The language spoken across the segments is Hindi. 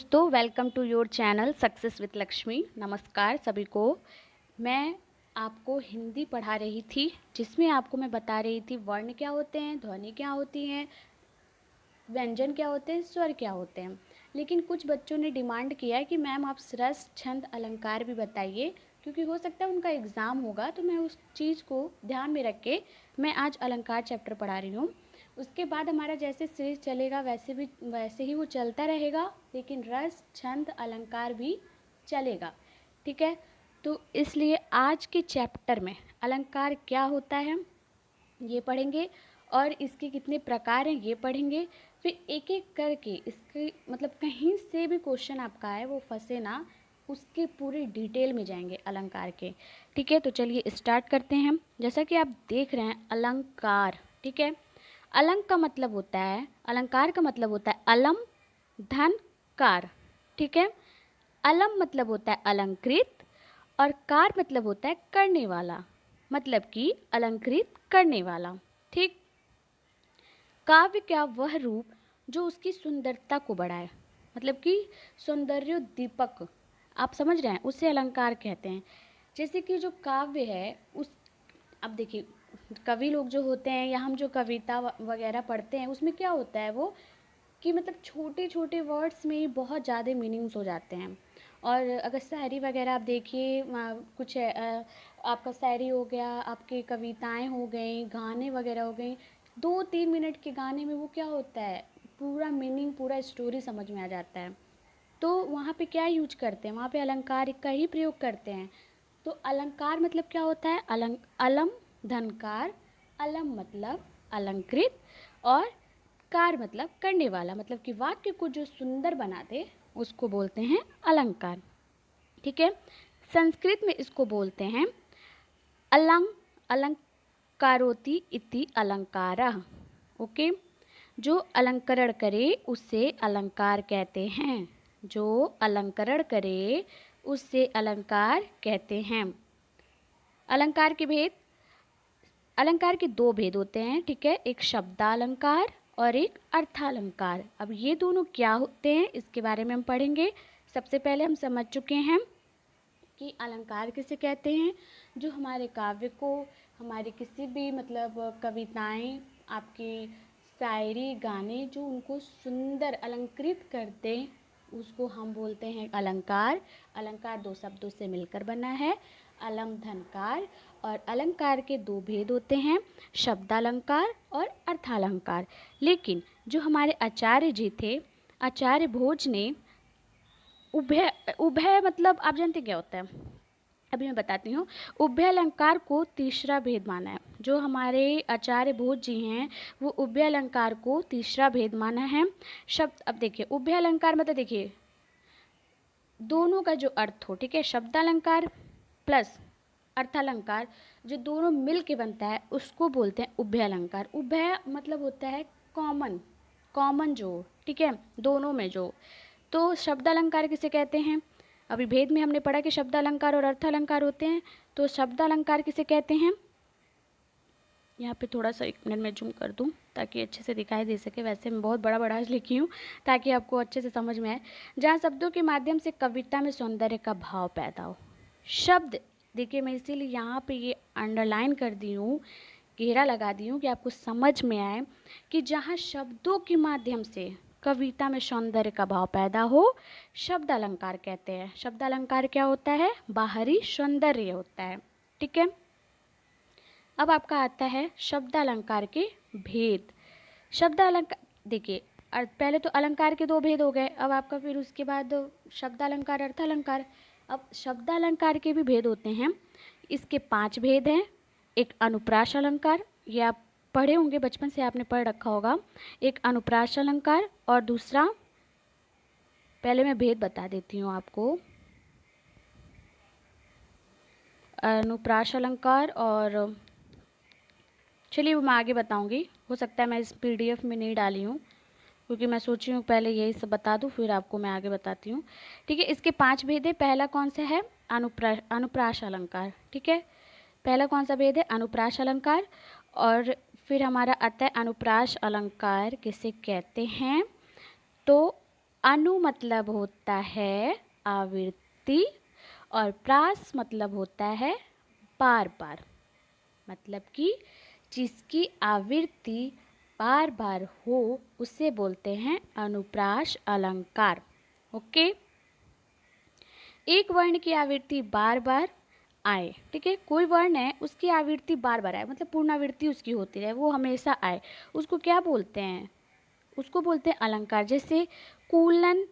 दोस्तों welcome to your channel success with Lakshmi. नमस्कार सभी को। मैं आपको हिंदी पढ़ा रही थी जिसमें आपको मैं बता रही थी वर्ण क्या होते हैं, ध्वनि क्या होती हैं, व्यंजन क्या होते हैं, स्वर क्या होते हैं। लेकिन कुछ बच्चों ने डिमांड किया है कि मैम आप रस छंद अलंकार भी बताइए, क्योंकि हो सकता है उनका एग्ज़ाम होगा। तो मैं उस चीज़ को ध्यान में रख के मैं आज अलंकार चैप्टर पढ़ा रही हूँ। उसके बाद हमारा जैसे सीरीज चलेगा वैसे ही वो चलता रहेगा, लेकिन रस छंद अलंकार भी चलेगा। ठीक है, तो इसलिए आज के चैप्टर में अलंकार क्या होता है ये पढ़ेंगे और इसके कितने प्रकार हैं ये पढ़ेंगे। फिर एक एक करके इसके मतलब कहीं से भी क्वेश्चन आपका है वो फंसे ना, उसके पूरे डिटेल में जाएंगे अलंकार के। ठीक है, तो चलिए स्टार्ट करते हैं। जैसा कि आप देख रहे हैं अलंकार, ठीक है। अलंक का मतलब होता है, अलंकार का मतलब होता है अलम धन कार। ठीक है, अलम मतलब होता है अलंकृत और कार मतलब होता है करने वाला, मतलब कि अलंकृत करने वाला। ठीक, काव्य का वह रूप जो उसकी सुंदरता को बढ़ाए, मतलब कि सौंदर्य दीपक, आप समझ रहे हैं, उसे अलंकार कहते हैं। जैसे कि जो काव्य है उस, अब देखिए कवि लोग जो होते हैं या हम जो कविता वगैरह पढ़ते हैं उसमें क्या होता है वो कि मतलब छोटे छोटे वर्ड्स में ही बहुत ज़्यादा मीनिंग्स हो जाते हैं। और अगर शायरी वगैरह आप देखिए कुछ आपका शायरी हो गया, आपकी कविताएं हो गई, गाने वगैरह हो गई, 2-3 मिनट के गाने में वो क्या होता है पूरा मीनिंग पूरा स्टोरी समझ में आ जाता है। तो वहाँ पे क्या यूज करते हैं, वहाँ पे अलंकार का ही प्रयोग करते हैं। तो अलंकार मतलब क्या होता है, अलम धनकार, अलम मतलब अलंकृत और कार मतलब करने वाला, मतलब कि वाक्य को जो सुंदर बना दे उसको बोलते हैं अलंकार। ठीक है, संस्कृत में इसको बोलते हैं अलंग अलंकारोति इति अलंकारः। ओके, जो अलंकरण करे उसे अलंकार कहते हैं, जो अलंकरण करे उससे अलंकार कहते हैं। अलंकार के भेद, अलंकार के दो भेद होते हैं। ठीक है, एक शब्दालंकार और एक अर्थालंकार। अब ये दोनों क्या होते हैं इसके बारे में हम पढ़ेंगे। सबसे पहले हम समझ चुके हैं कि अलंकार किसे कहते हैं, जो हमारे काव्य को, हमारे किसी भी मतलब कविताएं, आपकी शायरी गाने जो उनको सुंदर अलंकृत करते उसको हम बोलते हैं अलंकार। अलंकार दो शब्दों से मिलकर बना है, अलम धनकार। और अलंकार के दो भेद होते हैं, शब्दालंकार और अर्थालंकार। लेकिन जो हमारे आचार्य जी थे, आचार्य भोज ने उभय उभय मतलब आप जानते क्या होता है, अभी मैं बताती हूँ। उभय अलंकार को तीसरा भेद माना है। जो हमारे आचार्य भोज जी हैं वो उभय अलंकार को तीसरा भेद माना है। शब्द, अब देखिए उभय अलंकार मतलब देखिए दोनों का जो अर्थ हो, ठीक है, शब्दालंकार प्लस अर्थालंकार जो दोनों मिल के बनता है उसको बोलते हैं उभय अलंकार। उभय मतलब होता है कॉमन, कॉमन जो, ठीक है, दोनों में जो। तो शब्दालंकार किसे कहते हैं, अभी भेद में हमने पढ़ा कि शब्दालंकार और अर्थालंकार होते हैं। तो शब्दालंकार किसे कहते हैं, यहाँ पे थोड़ा सा 1 मिनट में जूम कर दूँ ताकि अच्छे से दिखाई दे सके। वैसे मैं बहुत बड़ा बड़ा लिखी हूँ ताकि आपको अच्छे से समझ में आए। जहाँ शब्दों के माध्यम से कविता में सौंदर्य का भाव पैदा हो। शब्द देखिए, मैं इसीलिए यहाँ पे ये अंडरलाइन कर दी हूँ, घेरा लगा दी हूँ कि आपको समझ में आए कि जहाँ शब्दों के माध्यम से कविता में सौंदर्य का भाव पैदा हो, शब्द अलंकार कहते हैं। शब्द अलंकार क्या होता है, बाहरी सौंदर्य होता है। ठीक है, अब आपका आता है शब्द अलंकार के भेद। शब्द अलंकार देखिए, पहले तो अलंकार के दो भेद हो गए, अब आपका फिर उसके बाद शब्द अलंकार अर्थ अलंकार। अब शब्द अलंकार के भी भेद होते हैं, इसके 5 भेद हैं। एक अनुप्रास अलंकार, ये आप पढ़े होंगे, बचपन से आपने पढ़ रखा होगा। एक अनुप्रास अलंकार और दूसरा, पहले मैं भेद बता देती हूँ आपको। अनुप्रास अलंकार और, चलिए वो मैं आगे बताऊंगी, हो सकता है मैं इस पीडीएफ में नहीं डाली हूँ क्योंकि मैं सोची हूँ पहले यही सब बता दूँ फिर आपको मैं आगे बताती हूँ। ठीक है, इसके 5 भेद है। पहला कौन सा है, अनुप्रास अलंकार। ठीक है, पहला कौन सा भेद है, अनुप्रास अलंकार। और फिर हमारा आता है अनुप्रास अलंकार किसे कहते हैं, तो अनु मतलब होता है आवृत्ति और प्रास मतलब होता है बार बार, मतलब कि जिसकी आवृत्ति बार बार हो उसे बोलते हैं अनुप्रास अलंकार। ओके, एक वर्ण की आवृत्ति बार बार आए, ठीक है, कोई वर्ण है उसकी आवृत्ति बार बार आए, मतलब पूर्णावृत्ति उसकी होती रहे, वो हमेशा आए, उसको क्या बोलते हैं? उसको बोलते हैं अलंकार। जैसे कूलन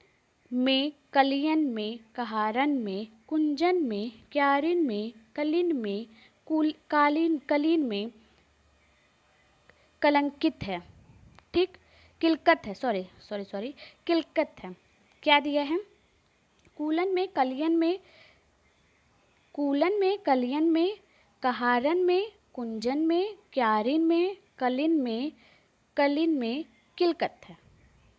में, कलियन में, कहारन में, कुंजन में, क्यारिन में, कलिन में, कलीन में, कलंकित है, ठीक, किलकत है, सॉरी सॉरी सॉरी किलकत है। क्या दिया है? कूलन में, कलियन में, कहारन में, कुंजन में, क्यारिन में, कलिन में किलकत है,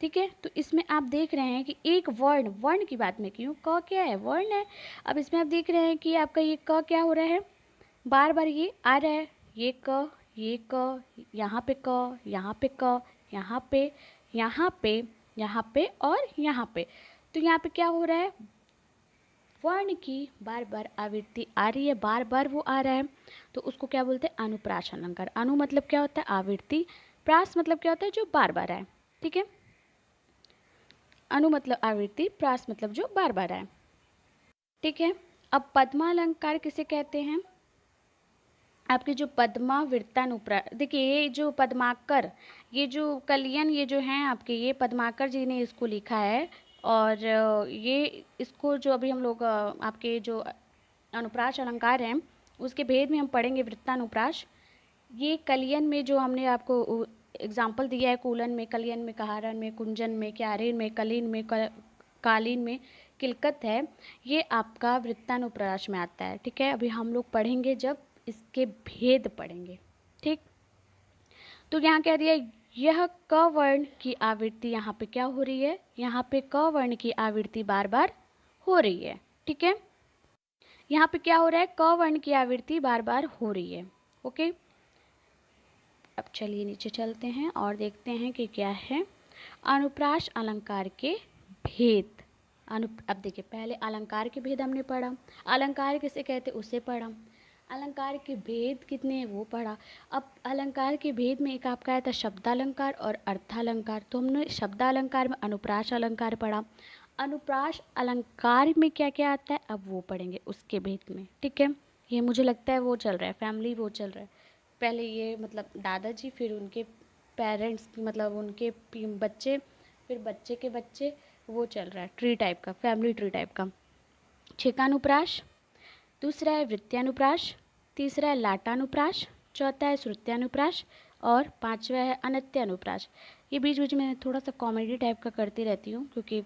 ठीक है। तो इसमें आप देख रहे हैं कि एक वर्ण की बात मैं की हूँ, क क्या है? वर्ण है। अब इसमें आप देख रहे हैं कि आपका ये क क्या हो रहा है? बार बार ये आ रहा है, ये क, यहाँ पे क, यहाँ पे क, यहाँ पे, यहाँ पे, यहाँ पे और यहाँ पे। तो यहाँ पे क्या हो रहा है? वर्ण की बार बार आवृत्ति आ रही है, बार बार वो आ रहा है, तो उसको क्या बोलते हैं? अनुप्रास अलंकार। अनु मतलब क्या होता है? आवृत्ति। प्रास मतलब क्या होता है? जो बार बार आए, ठीक है। अनु मतलब आवृत्ति, प्रास मतलब जो बार बार आए, ठीक है। अब पद्मा अलंकार किसे कहते हैं? आपके जो पद्मा वृत्तानुप्रास, देखिए ये जो पद्माकर, ये जो कलियन, ये जो हैं आपके, ये पद्माकर जी ने इसको लिखा है। और ये इसको जो अभी हम लोग आपके जो अनुप्रास अलंकार हैं उसके भेद में हम पढ़ेंगे वृत्तानुप्रास। ये कलियन में जो हमने आपको एग्जाम्पल दिया है, कूलन में, कलियन में, कहारन में, कुंजन में, क्यारिन में, कलीन में, कालीन में किलकत है, ये आपका वृत्तानुप्रास में आता है, ठीक है। अभी हम लोग पढ़ेंगे जब इसके भेद पढ़ेंगे, ठीक। तो यहाँ कह दिया यह क वर्ण की आवृत्ति यहाँ पे क्या हो रही है? यहाँ पे क वर्ण की आवृत्ति बार बार हो रही है, ठीक है। यहाँ पे क्या हो रहा है? क वर्ण की आवृत्ति बार बार हो रही है, ओके। अब चलिए नीचे चलते हैं और देखते हैं कि क्या है अनुप्रास अलंकार के भेद। अब देखिए, पहले अलंकार के भेद हमने पढ़ा, अलंकार किसे कहते उसे पढ़ा, अलंकार के भेद कितने हैं वो पढ़ा। अब अलंकार के भेद में एक आपका आया था शब्दालंकार और अर्थालंकार, तो हमने शब्दालंकार में अनुप्रास अलंकार पढ़ा। अनुप्रास अलंकार में क्या क्या आता है अब वो पढ़ेंगे उसके भेद में, ठीक है। ये मुझे लगता है वो चल रहा है, फैमिली वो चल रहा है, पहले ये मतलब दादाजी, फिर उनके पेरेंट्स, मतलब उनके बच्चे, फिर बच्चे के बच्चे, वो चल रहा है ट्री टाइप का, फैमिली ट्री टाइप का। छेकानुप्रास, दूसरा है वृत्त्यानुप्रास, तीसरा है लाटानुप्रास, चौथा है श्रुत्यानुप्रास और पांचवा है अनत्यानुप्रास। ये बीच बीच में थोड़ा सा कॉमेडी टाइप का करती रहती हूँ क्योंकि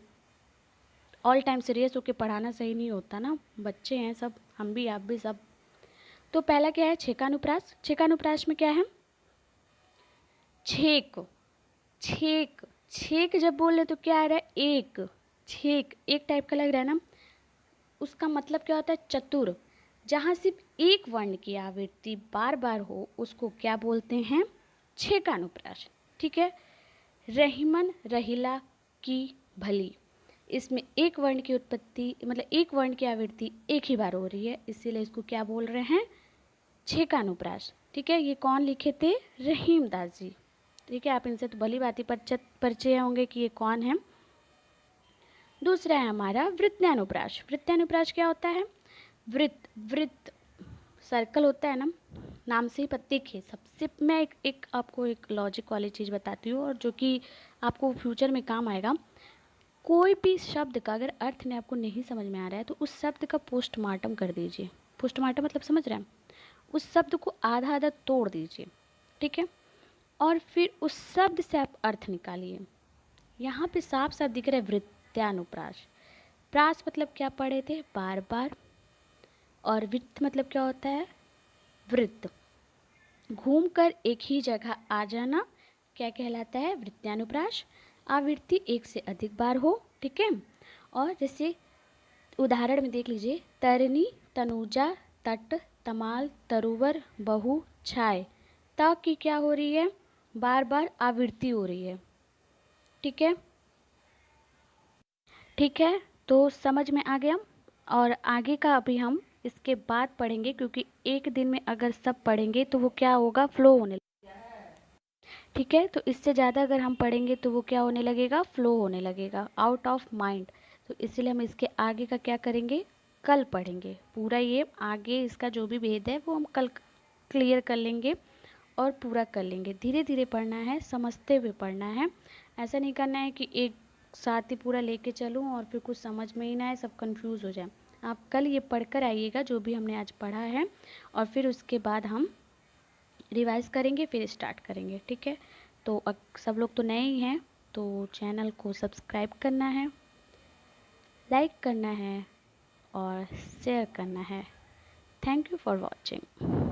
ऑल टाइम सीरियस होकर पढ़ाना सही नहीं होता ना, बच्चे हैं सब, हम भी आप भी सब। तो पहला क्या है? छेकानुप्रास। छेकानुप्रास में क्या है? छेक, छेक, छेक जब बोल रहे तो क्या आ रहा है? एक, छेक एक टाइप का लग रहा है ना, उसका मतलब क्या होता है? चतुर। जहाँ सिर्फ एक वर्ण की आवृत्ति बार बार हो उसको क्या बोलते हैं? छेकानुप्रास, ठीक है। रहीमन, रहीला की भली, इसमें एक वर्ण की उत्पत्ति, मतलब एक वर्ण की आवृत्ति एक ही बार हो रही है, इसीलिए इसको क्या बोल रहे हैं? छेकानुप्रास, ठीक है। ये कौन लिखे थे? रहीम दास जी, ठीक है। आप इनसे तो भली बात ही परिचय होंगे कि ये कौन है। दूसरा है हमारा वृत्त्यानुप्रास। वृत्त्यानुप्रास क्या होता है? वृत्त, वृत्त सर्कल होता है ना, नाम से ही प्रतीक है। सबसे मैं एक आपको एक लॉजिक वाली चीज़ बताती हूँ और जो कि आपको फ्यूचर में काम आएगा। कोई भी शब्द का अगर अर्थ ने आपको नहीं समझ में आ रहा है तो उस शब्द का पोस्टमार्टम कर दीजिए। पोस्टमार्टम मतलब समझ रहे हैं? उस शब्द को आधा आधा तोड़ दीजिए, ठीक है, और फिर उस शब्द से आप अर्थ निकालिए। यहाँ पे साफ साफ दिख रहा है वृत्त्यानुप्रास। प्रास मतलब क्या पढ़े थे? बार बार। और वृत्त मतलब क्या होता है? वृत्त, घूमकर एक ही जगह आ जाना क्या कहलाता है? वृत्त्यानुप्रास। आवृत्ति एक से अधिक बार हो, ठीक है। और जैसे उदाहरण में देख लीजिए, तरनी, तनुजा, तट, तमाल, तरुवर, बहु, छाय। त की क्या हो रही है? बार बार आवृत्ति हो रही है, ठीक है। ठीक है, तो समझ में आ गया। और आगे का अभी हम इसके बाद पढ़ेंगे, क्योंकि एक दिन में अगर सब पढ़ेंगे तो वो क्या होगा, फ्लो होने। ठीक है, तो इससे ज़्यादा अगर हम पढ़ेंगे तो वो क्या होने लगेगा, फ्लो होने लगेगा, आउट ऑफ माइंड। तो इसलिए हम इसके आगे का क्या करेंगे, कल पढ़ेंगे पूरा। ये आगे इसका जो भी भेद है वो हम कल क्लियर कर लेंगे और पूरा कर लेंगे। धीरे धीरे पढ़ना है, समझते हुए पढ़ना है। ऐसा नहीं करना है कि एक साथ ही पूरा लेके चलूँ और फिर कुछ समझ में ही ना आए, सब कंफ्यूज हो जाए। आप कल ये पढ़कर आइएगा जो भी हमने आज पढ़ा है, और फिर उसके बाद हम रिवाइज करेंगे, फिर स्टार्ट करेंगे। ठीक है, तो सब लोग तो नए ही हैं, तो चैनल को सब्सक्राइब करना है, लाइक करना है और शेयर करना है। Thank you for watching.